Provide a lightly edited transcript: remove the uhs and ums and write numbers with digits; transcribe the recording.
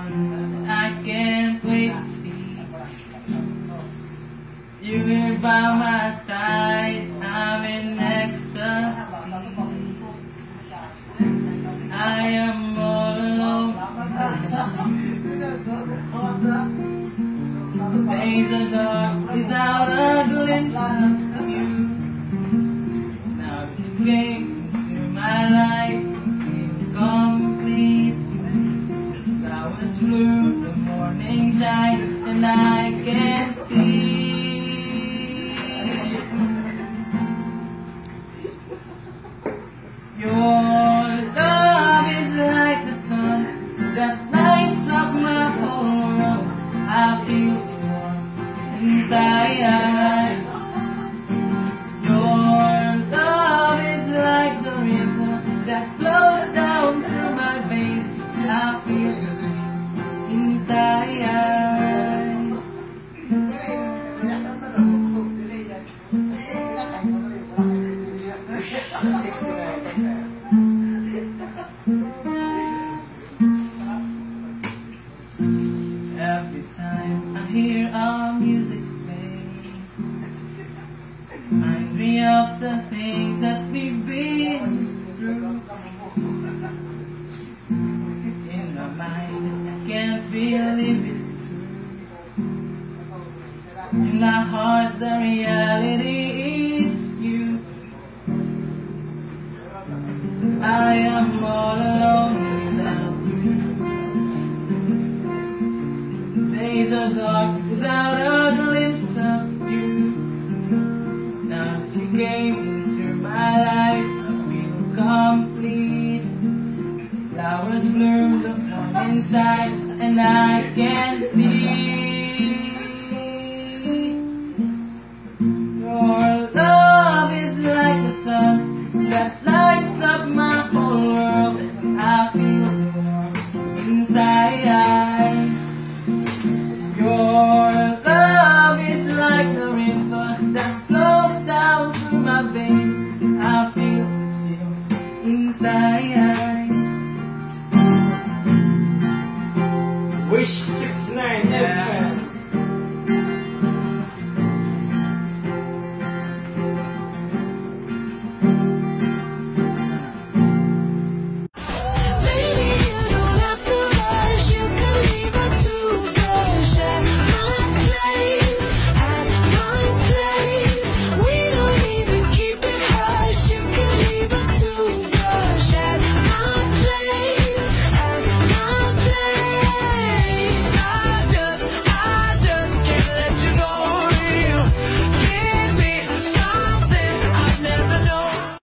one I can't wait to see. You here by my side, I'm in ecstasy. I am all alone. Days are dark without a glimpse of you. Now it's came to my life, incomplete. Flowers bloom, the morning shines, and I can see. Your love is like the sun that lights up my whole world. I feel warm inside. Your love is like the river that flows down through my veins. I feel the sweet inside. Every time I hear our music play, reminds me of the things that we've been through. In my mind, I can't believe it's true. In my heart, the reality is you. I am all alone without you. Days are dark without a glimpse of you. Now that you came into my life, I feel complete. Flowers bloom, the morning shines, and I can see. Your love is like the sun that lights up my whole world, and I feel warm inside. Your love is like the river that flows down through my veins. I feel the chill inside. Wish